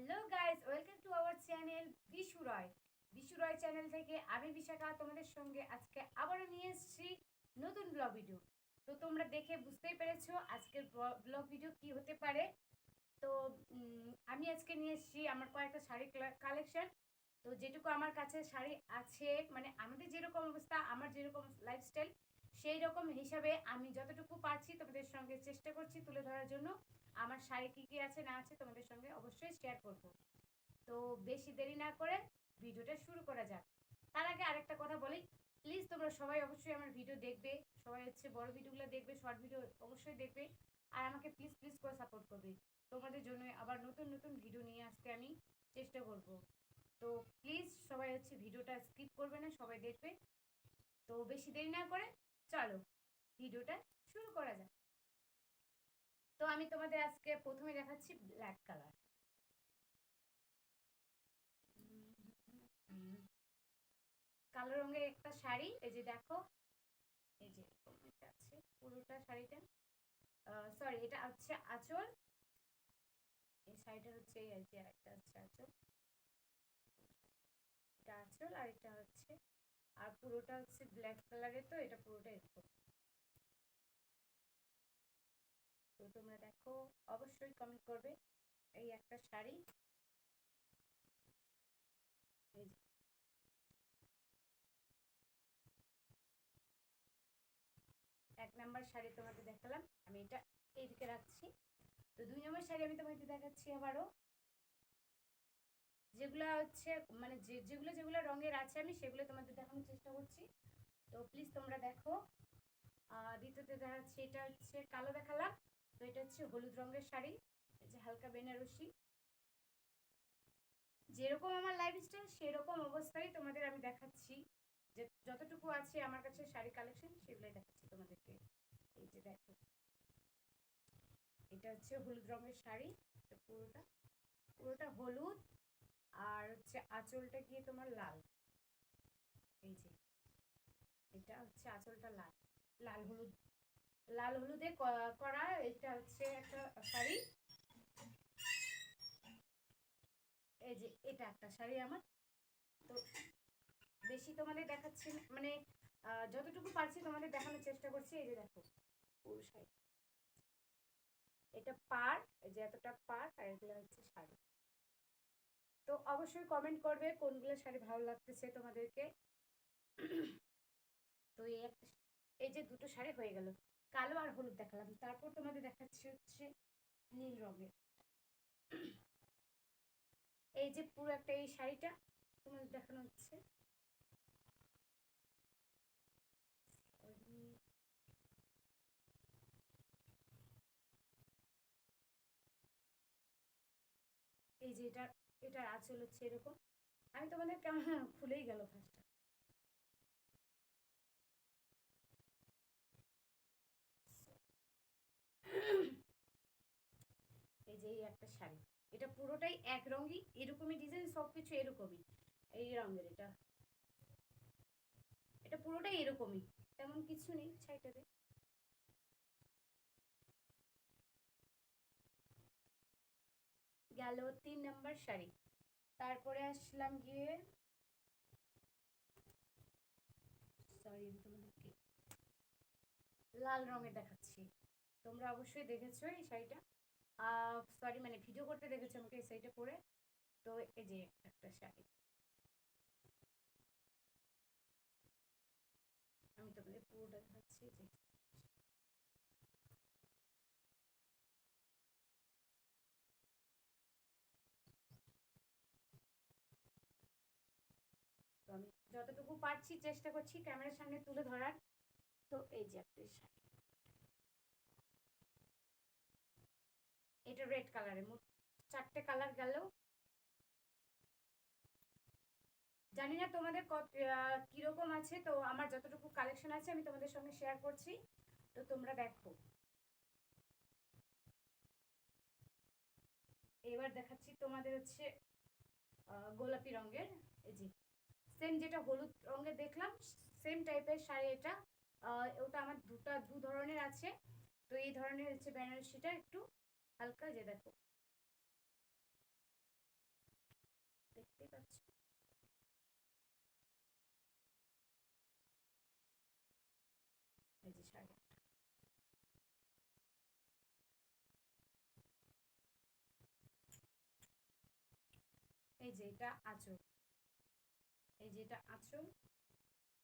Hello guys, welcome to our channel Bishu Roy. Bishu Roy channel থেকে আমি বিশাখা তোমাদের সঙ্গে আজকে আবারও নিয়ে এসেছি নতুন ব্লগ ভিডিও। তো তোমরা দেখে বুঝতেই পেরেছো আজকের ব্লগ ভিডিও কি হতে পারে। তো আমি আজকে নিয়ে এসেছি আমার কয়েকটা শাড়ি কালেকশন। তো যেটুকু আমার কাছে শাড়ি আছে, মানে আমাদের যেরকম অবস্থা, আমার যেরকম লাইফস্টাইল, সেই রকম হিসাবে আমি যতটুকু পারছি তোমাদের সঙ্গে চেষ্টা করছি তুলে ধরার জন্য। আমার শাড়ি কী কী আছে না আছে তোমাদের সঙ্গে অবশ্যই শেয়ার করব। তো বেশি দেরি না করে ভিডিওটা শুরু করা যাক। তার আগে আরেকটা কথা বলি, প্লিজ তোমরা সবাই অবশ্যই আমার ভিডিও দেখবে, সবাই হচ্ছে বড় ভিডিওগুলো দেখবে, শর্ট ভিডিও অবশ্যই দেখবে, আর আমাকে প্লিজ প্লিজ করে সাপোর্ট করবে। তোমাদের জন্য আবার নতুন নতুন ভিডিও নিয়ে আসতে আমি চেষ্টা করব। তো প্লিজ সবাই হচ্ছে ভিডিওটা স্কিপ করবে না, সবাই দেখবে। তো বেশি দেরি না করে চলো ভিডিওটা শুরু করা যাক। তো আমি তোমাদের আজকে প্রথমে দেখাচ্ছি ব্ল্যাক কালার। কালো রঙের একটা শাড়ি, এই যে দেখো, এই যে এটা আছে পুরোটা শাড়িটা। সরি, এটা হচ্ছে আঁচল। এই শাড়িটা হচ্ছে এই যে একটা হচ্ছে আঁচল, এটা আঁচল, আর এটা হচ্ছে, আর পুরোটা হচ্ছে ব্ল্যাক কালারের। তো এটা পুরোটা এরকম। তো তোমরা দেখো, অবশ্যই কমেন্ট করবে। এই একটা শাড়ি, এই যে এক নাম্বার শাড়ি তোমাদের দেখালাম, আমি এটা এইদিকে রাখছি। তো 2 নম্বর শাড়ি আমি তোমাদের দেখাচ্ছি আবারও, যেগুলো হচ্ছে মানে যেগুলো যেগুলো রঙের আছে আমি সেগুলো তোমাদের দেখানোর চেষ্টা করছি। তো প্লিজ তোমরা দেখো। দ্বিতীয়তে দেখাচ্ছি, এটা হচ্ছে কালো দেখালাম। তো এটা হচ্ছে হলুদ রঙের শাড়ি, এই যে হালকা বেনারসি। যেরকম আমার লাইফস্টাইল সেরকম অবস্থায় তোমাদের আমি দেখাচ্ছি, যে যতটুকু আছে আমার কাছে শাড়ি কালেকশন সেগুলোই দেখাচ্ছি তোমাদেরকে। এই যে দেখো, এটা হচ্ছে হলুদ রঙের শাড়ি। পুরোটা পুরোটা হলুদ, আর হচ্ছে আঁচলটা গিয়ে তোমার লাল। এই যে এটা হচ্ছে আঁচলটা লাল, লাল হলুদ, লাল হলুদে করা। এটা হচ্ছে একটা শাড়ি, এই যে এটা একটা শাড়ি আমার। তো বেশি তোমাদের দেখাচ্ছি না, মানে যতটুকু পারছি তোমাদের দেখানোর চেষ্টা করছি। এই যে দেখো পুরো শাড়ি, এটা পার, এই যে এতটা পার, আর এগুলো হচ্ছে শাড়ি। তো অবশ্যই কমেন্ট করবে কোনগুলো শাড়ি ভালো লাগতেছে তোমাদেরকে। তো এই যে দুটো শাড়ি হয়ে গেল, কালো আর হলুদ দেখালাম। তারপর তোমাদের দেখাচ্ছি হচ্ছে নীল রঙের। এই যে পুরো একটা এই শাড়িটা তোমাদের দেখানো হচ্ছে। এই যে এটার আঁচল হচ্ছে এরকম। আমি তোমাদের কেমন খুলেই গেল ফার্স্টটা। এই যে এই একটা শাড়ি, এটা পুরোটাই এক রঙই, এরকমই ডিজাইন, সবকিছু এরকমই এই রঙের। এটা এটা পুরোটাই এরকমই, তেমন কিছু নেই শাড়িটাতে। গেল 3 নম্বর শাড়ি। তারপরে আসলাম গিয়ে, সরি আমি তোমাদেরকে লাল রঙের দেখাচ্ছি। তোমরা অবশ্যই দেখেছো এই শাড়িটা, সরি মানে ভিডিও করতে দেখেছো আমাকে এই শাড়িটা পরে। তো এই যে একটা শাড়ি, আমি তোমাদের পুরোটা দেখাচ্ছি। যে তো আমি যতটুকু পারছি চেষ্টা করছি ক্যামেরার সামনে তুলে ধরার। তো এই যে একটা শাড়ি, এটা রেড কালারের, মোট 4টে কালার গেল। জানি না তোমাদের কিরকম আছে, তো আমার যতটুকু কালেকশন আছে আমি তোমাদের সঙ্গে শেয়ার করছি। তো তোমরা দেখো। এবার দেখাচ্ছি তোমাদের হচ্ছে গোলাপি রঙের। এই যে সেম যেটা হলুদ রঙের দেখলাম, সেম টাইপের শাড়ি এটা। ওটা আমার দু ধরনের আছে। তো এই ধরনের হচ্ছে বেনারসিটা একটু হালকা, যে দেখো এই যে এটা আঁচল, এই যে এটা আঁচল,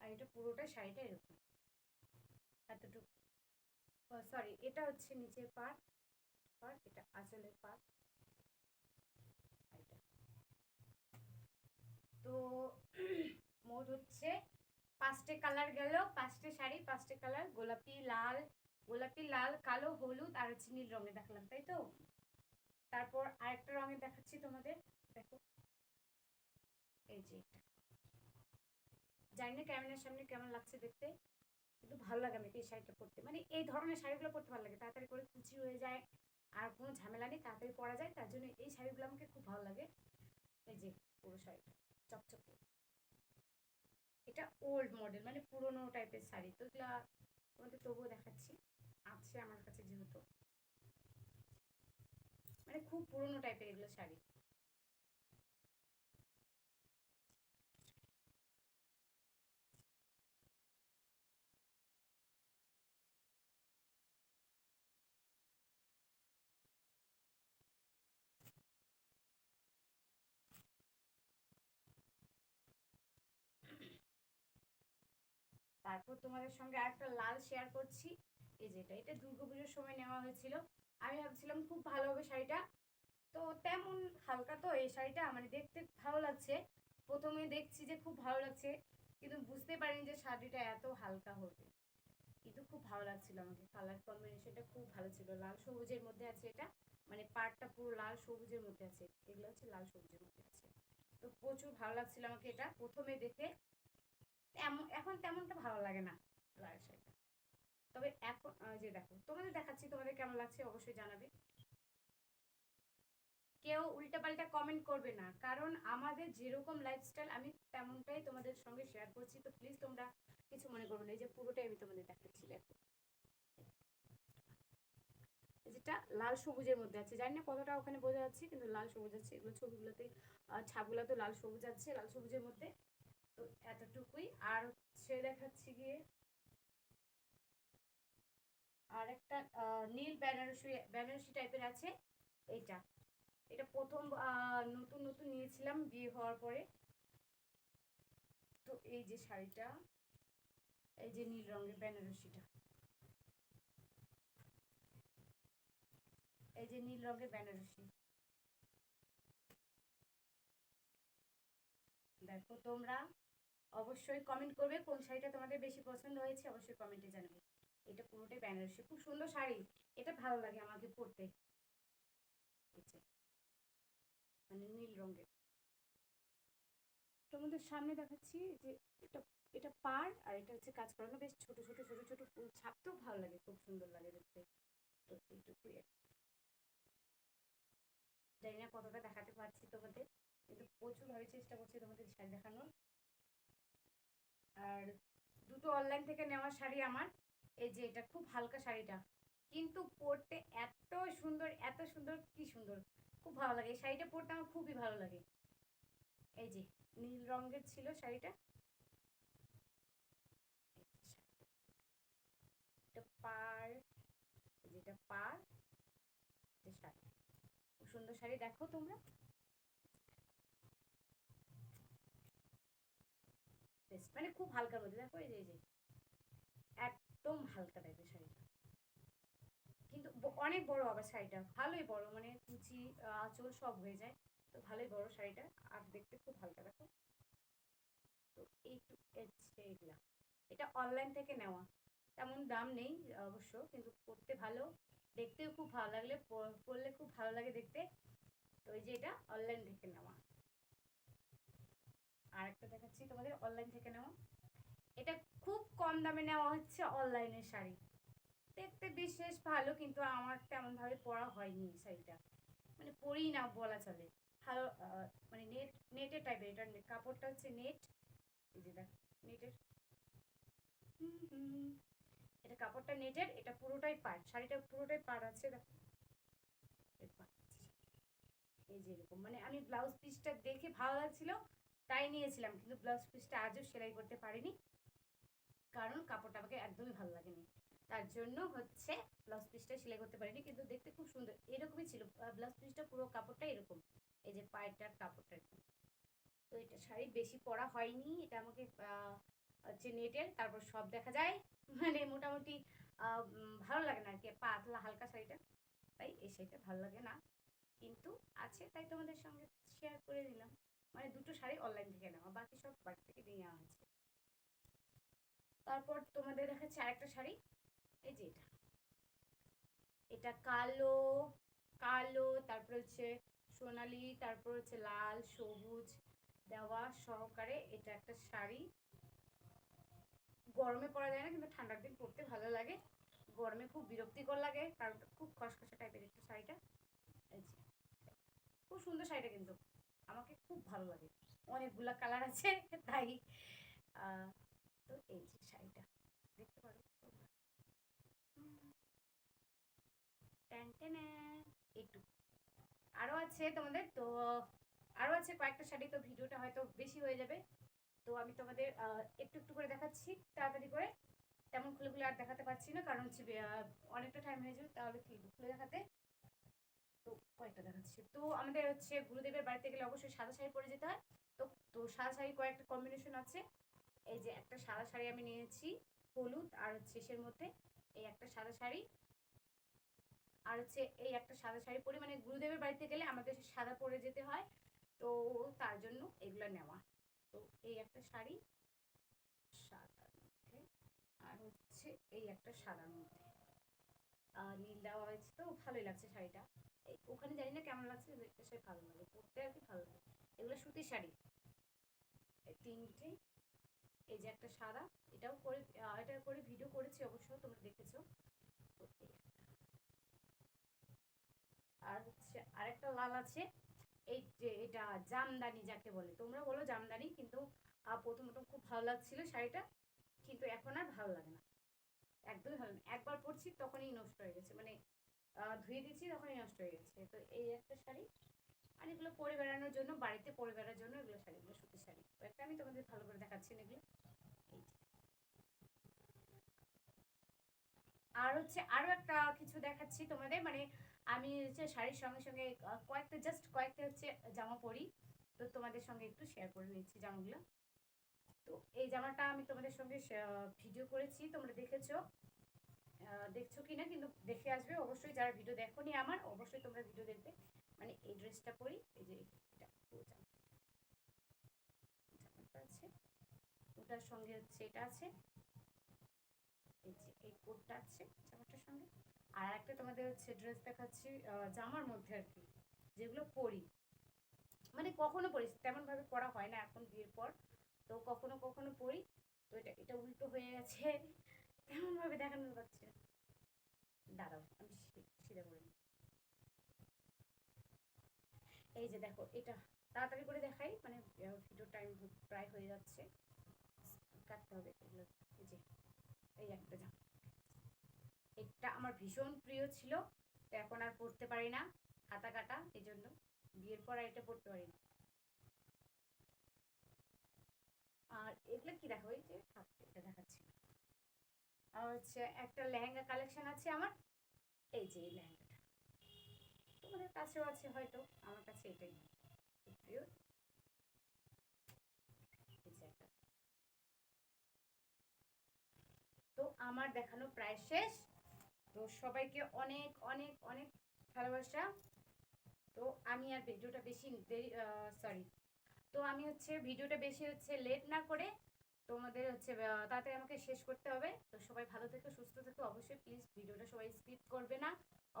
আর এটা পুরোটা শাড়িটা এরকম এতটুকু। সরি, এটা হচ্ছে নিচের পার্ট, এটা আঁচলের পার্ট। তো মোট হচ্ছে 5টে কালার গেল, 5টে শাড়ি, 5টে কালার, গোলাপি লাল, কালো, হলুদ আর হচ্ছে নীল রঙে দেখালাম, তাই তো? তারপর আরেকটা রঙের দেখাচ্ছি তোমাদের, দেখো এই যে এটা। জানি না ক্যামেরার সামনে কেমন লাগছে দেখতে, কিন্তু ভালো লাগে আমাকে এই শাড়িটা পরতে। মানে এই ধরনের শাড়িগুলো পরতে ভালো লাগে, তাড়াতাড়ি করে কুচি হয়ে যায়, আর কোনো ঝামেলা নেই, তাড়াতাড়ি পরা যায়, তার জন্য এই শাড়িগুলো আমাকে খুব ভালো লাগে। এই যে পুরো শাড়িটা চকচকে, এটা ওল্ড মডেল মানে পুরোনো টাইপের শাড়ি, তো এগুলা তোমাদের তবুও দেখাচ্ছি, আছে আমার কাছে যেহেতু, মানে খুব পুরোনো টাইপের এগুলো শাড়ি। তারপর তোমাদের সঙ্গে আরেকটা লাল শেয়ার করছি, এই যে এটা দুর্গাপুজোর সময় নেওয়া হয়েছিল। আমি ভাবছিলাম খুব ভালো হবে শাড়িটা, তো তেমন হালকা, তো এই শাড়িটা মানে দেখতে ভালো লাগছে, প্রথমে দেখছি যে খুব ভালো লাগছে, কিন্তু বুঝতে পারিনি যে শাড়িটা এত হালকা হবে। কিন্তু খুব ভালো লাগছিল আমাকে, কালার কম্বিনেশনটা খুব ভালো ছিল, লাল সবুজের মধ্যে আছে এটা, মানে পাড়টা পুরো লাল সবুজের মধ্যে আছে, এগুলো হচ্ছে লাল সবুজের মধ্যে আছে। তো প্রচুর ভালো লাগছিল আমাকে এটা প্রথমে দেখে, এখন তেমনটা ভালো লাগে না লাল শাড়িটা। তবে এখন যে দেখো তোমাদের দেখাচ্ছি, তোমাদের কেমন লাগছে অবশ্যই জানাবে। কেউ উল্টাপাল্টা কমেন্ট করবে না, কারণ আমাদের যেরকম লাইফস্টাইল আমি তেমনটাই তোমাদের সঙ্গে শেয়ার করছি, তো প্লিজ তোমরা কিছু মনে করবে না, এই যে পুরোটাই আমি তোমাদের দেখাচ্ছি, দেখো যেটা লাল সবুজের মধ্যে আছে, জানি না কতটা ওখানে বোঝা যাচ্ছে, কিন্তু লাল সবুজ আছে, এগুলো ছবিগুলোতে ছাপগুলোতে লাল সবুজ আছে, লাল সবুজের মধ্যে। তো এতটুকুই, আর হচ্ছে দেখাচ্ছি গিয়ে আর একটা নীল বেনারসি টাইপের আছে, এইটা, এটা প্রথম নতুন নতুন নিয়েছিলাম বিয়ে হওয়ার পরে। তো এই যে শাড়িটা, এই যে নীল রঙের বেনারসিটা, এই যে নীল রঙের বেনারসি, দেখো তোমরা অবশ্যই কমেন্ট করবে কোন শাড়িটা তোমাদের বেশি পছন্দ হয়েছে, অবশ্যই কমেন্টে জানাবে। এটা পুরোটাই বেনারসি, খুব সুন্দর শাড়ি, এটা ভালো লাগে আমাকে পরতে, মানে নীল রঙের। তোমাদের সামনে দেখাচ্ছি যে এটা, এটা পাড়, আর এটা হচ্ছে কাজ করানো, বেশ ছোট ছোট ছোট ছোট ফুল ছাপতেও ভালো লাগে, খুব সুন্দর লাগে দেখতে। তো এইটুকুই, জানি না কতটা দেখাতে পারছি তোমাদের, কিন্তু প্রচুরভাবে চেষ্টা করছি তোমাদের শাড়ি দেখানোর। আর দুটো অনলাইন থেকে নেওয়া শাড়ি আমার, এই যে এটা খুব হালকা শাড়িটা, কিন্তু পরতে এত সুন্দর, এত সুন্দর, কি সুন্দর, খুব ভালো লাগে এই শাড়িটা পরতে, আমার খুবই ভালো লাগে। এই যে নীল রঙের ছিল শাড়িটা, এটা পার, যেটা পার, যে শাড়ি, খুব সুন্দর শাড়ি, দেখো তোমরা বেশ, মানে খুব হালকার মধ্যে, দেখো এই যে একদম হালকা টাইপের শাড়িটা, কিন্তু অনেক বড় আবার শাড়িটা, ভালোই বড়, মানে কুচি আঁচল সব হয়ে যায়, তো ভালোই বড় শাড়িটা, আর দেখতে খুব হালকা, দেখো। তো এইগুলা, এটা অনলাইন থেকে নেওয়া, তেমন দাম নেই অবশ্য, কিন্তু পরতে ভালো, দেখতেও খুব ভালো লাগলে, পরলে খুব ভালো লাগে দেখতে। তো এই যে এটা অনলাইন থেকে নেওয়া। আর একটা দেখাচ্ছি তোমাদের অনলাইন থেকে নেওয়া, এটা খুব কম দামে নেওয়া হচ্ছে অনলাইনের শাড়ি, দেখতে বিশেষ ভালো, কিন্তু আমার তেমন ভাবে পরা হয়নি শাড়িটা, মানে পরি না বলা চলে, ভালো মানে নেটের টাইপের, এটা কাপড়টা হচ্ছে নেট, এই যে দেখ নেটের, এটা কাপড়টা নেটের, এটা পুরোটাই পাড়, শাড়িটা পুরোটাই পাড় আছে, দেখো এই যে এরকম, মানে আমি ব্লাউজ পিসটা দেখে ভালো লাগছিল তাই নিয়েছিলাম, কিন্তু ব্লাউজ পিসটা আজও সেলাই করতে পারিনি, কারণ কাপড়টা আমাকে একদমই ভালো লাগেনি, তার জন্য হচ্ছে ব্লাউজ পিসটা সেলাই করতে পারিনি, কিন্তু দেখতে খুব সুন্দর এরকমই ছিল ব্লাউজ পিসটা, পুরো কাপড়টা এরকম, এই যে পায়েরটার কাপড়টা এরকম, তো এটা শাড়ি বেশি পরা হয়নি, এটা আমাকে হচ্ছে নেটের, তারপর সব দেখা যায়, মানে মোটামুটি ভালো লাগে না আর কি, পাতলা হালকা শাড়িটা, তাই এই শাড়িটা ভালো লাগে না, কিন্তু আছে তাই তোমাদের সঙ্গে শেয়ার করে দিলাম। মানে দুটো শাড়ি অনলাইন থেকে নেওয়া, বাকি সব বাড়ি থেকে নিয়ে নেওয়া হয়েছে। তারপর তোমাদের দেখাচ্ছে আরেকটা শাড়ি, এই যে এটা, এটা কালো, কালো তারপর হচ্ছে সোনালি, তারপর হচ্ছে লাল সবুজ দেওয়া সহকারে এটা একটা শাড়ি। গরমে পরা যায় না, কিন্তু ঠান্ডার দিন পরতে ভালো লাগে, গরমে খুব বিরক্তিকর লাগে কারণ খুব খসখসে টাইপের একটু শাড়িটা। এই যে খুব সুন্দর শাড়িটা, কিন্তু আমাকে খুব ভালো লাগে, অনেকগুলা কালার আছে তাই তো এই যে শাড়িটা দেখতে পারো তোমরা, একটু আরো আছে তোমাদের, তো আরো আছে কয়েকটা শাড়ি, তো ভিডিওটা হয়তো বেশি হয়ে যাবে, তো আমি তোমাদের একটু একটু করে দেখাচ্ছি তাড়াতাড়ি করে, তেমন খুলে খুলে আর দেখাতে পারছি না কারণ হচ্ছে অনেকটা টাইম হয়ে যাবে, তাহলে কি খুলে দেখাতে। তো কয়েকটা দেখাচ্ছি, তো আমাদের হচ্ছে গুরুদেবের বাড়িতে গেলে অবশ্যই সাদা শাড়ি পরে যেতে হয়, তো তো সাদা শাড়ি কয়েকটা কম্বিনেশন আছে, এই যে একটা সাদা শাড়ি আমি নিয়েছি হলুদ আর শেষের মধ্যে, এই একটা সাদা শাড়ি, আর হচ্ছে এই একটা সাদা শাড়ি পরি, মানে গুরুদেবের বাড়িতে গেলে আমাদের সাদা পরে যেতে হয়, তো তার জন্য এগুলো নেওয়া। তো এই একটা শাড়ি সাদার মধ্যে, আর হচ্ছে এই একটা সাদার মধ্যে নীল দেওয়া হয়েছে, তো ভালোই লাগছে শাড়িটা, ওখানে জানি না কেমন লাগছে, সে ভালো লাগে পরতে আর কি, ভালো লাগে। এগুলো সুতির শাড়ি তিনটে, এই যে একটা সাদা, এটাও করে এটা করে ভিডিও করেছি অবশ্য, তোমরা দেখেছো। তো আর হচ্ছে আরেকটা লাল আছে, এই যে এটা জামদানি যাকে বলে, তোমরা বলো জামদানি, কিন্তু প্রথমত খুব ভালো লাগছিল শাড়িটা, কিন্তু এখন আর ভালো লাগে না, একদমই ভালো না, একবার পরছি তখনই নষ্ট হয়ে গেছে, মানে ধুয়ে দিচ্ছি তখনই নষ্ট হয়ে গেছে। তো এই একটা শাড়ি, আর এগুলো পরে বেড়ানোর জন্য, বাড়িতে পরে বেড়ানোর জন্য এগুলো শাড়িগুলো সুতির শাড়ি, তো একটা আমি তোমাদের ভালো করে দেখাচ্ছি না এগুলো। আর হচ্ছে আরো একটা কিছু দেখাচ্ছি তোমাদের, মানে আমি হচ্ছে শাড়ির সঙ্গে সঙ্গে কয়েকটা জাস্ট কয়েকটা হচ্ছে জামা পরি, তো তোমাদের সঙ্গে একটু শেয়ার করে নিচ্ছি জামাগুলো। তো এই জামাটা আমি তোমাদের সঙ্গে ভিডিও করেছি, তোমরা দেখেছো, দেখছো কিনা কিন্তু দেখে আসবে অবশ্যই, যারা ভিডিও দেখোনি আমার অবশ্যই তোমরা ভিডিও দেখবে। মানে এই ড্রেসটা পরি, এই যে এটা জামাটা আছে, ওটার সঙ্গে হচ্ছে এটা আছে, এই যে এই কোটটা আছে জামাটার সঙ্গে, আর একটা তোমাদের হচ্ছে ড্রেস দেখাচ্ছি জামার মধ্যে আর কি, যেগুলো পরি, মানে কখনো পরি, তেমন ভাবে পরা হয় না এখন বিয়ের পর, তো কখনো কখনো পরি। তো এটা এটা উল্টো হয়ে গেছে, তেমন ভাবে দেখানো যাচ্ছে, দাঁড়াও আমি সিধা করে নিই। এই যে দেখো এটা তাড়াতাড়ি করে দেখাই, মানে ভিডিও টাইম প্রায় হয়ে যাচ্ছে, কাটতে হবে এগুলো। এই যে এই একটা জামা, এটা আমার ভীষণ প্রিয় ছিল, তো এখন আর পরতে পারি না, হাতা কাটা, এই জন্য বিয়ের পর আর এটা পরতে পারি না। আর এগুলো কি দেখো, এই যে এটা দেখাচ্ছি, আর হচ্ছে একটা লেহেঙ্গা কালেকশন আছে আমার, এই যে এই লেহেঙ্গাটা তোমাদের কাছেও আছে হয়তো, আমার কাছে এটাই প্রিয়, এই যে একটা। তো আমার দেখানো প্রায় শেষ, তো সবাইকে অনেক অনেক অনেক ভালোবাসা। তো আমি আর ভিডিওটা বেশি দেরি, সরি, তো আমি হচ্ছে ভিডিওটা বেশি হচ্ছে লেট না করে তোমাদের হচ্ছে তাড়াতাড়ি আমাকে শেষ করতে হবে, তো সবাই ভালো থেকো সুস্থ থেকো, অবশ্যই প্লিজ ভিডিওটা সবাই স্কিপ করবে না,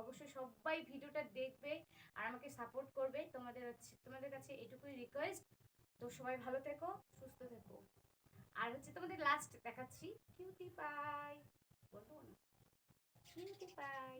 অবশ্যই সবাই ভিডিওটা দেখবে আর আমাকে সাপোর্ট করবে, তোমাদের হচ্ছে তোমাদের কাছে এটুকুই রিকোয়েস্ট। তো সবাই ভালো থেকো সুস্থ থেকো, আর হচ্ছে তোমাদের লাস্ট দেখাচ্ছি কিউটি পাই, বলবো না, কিউটি পাই।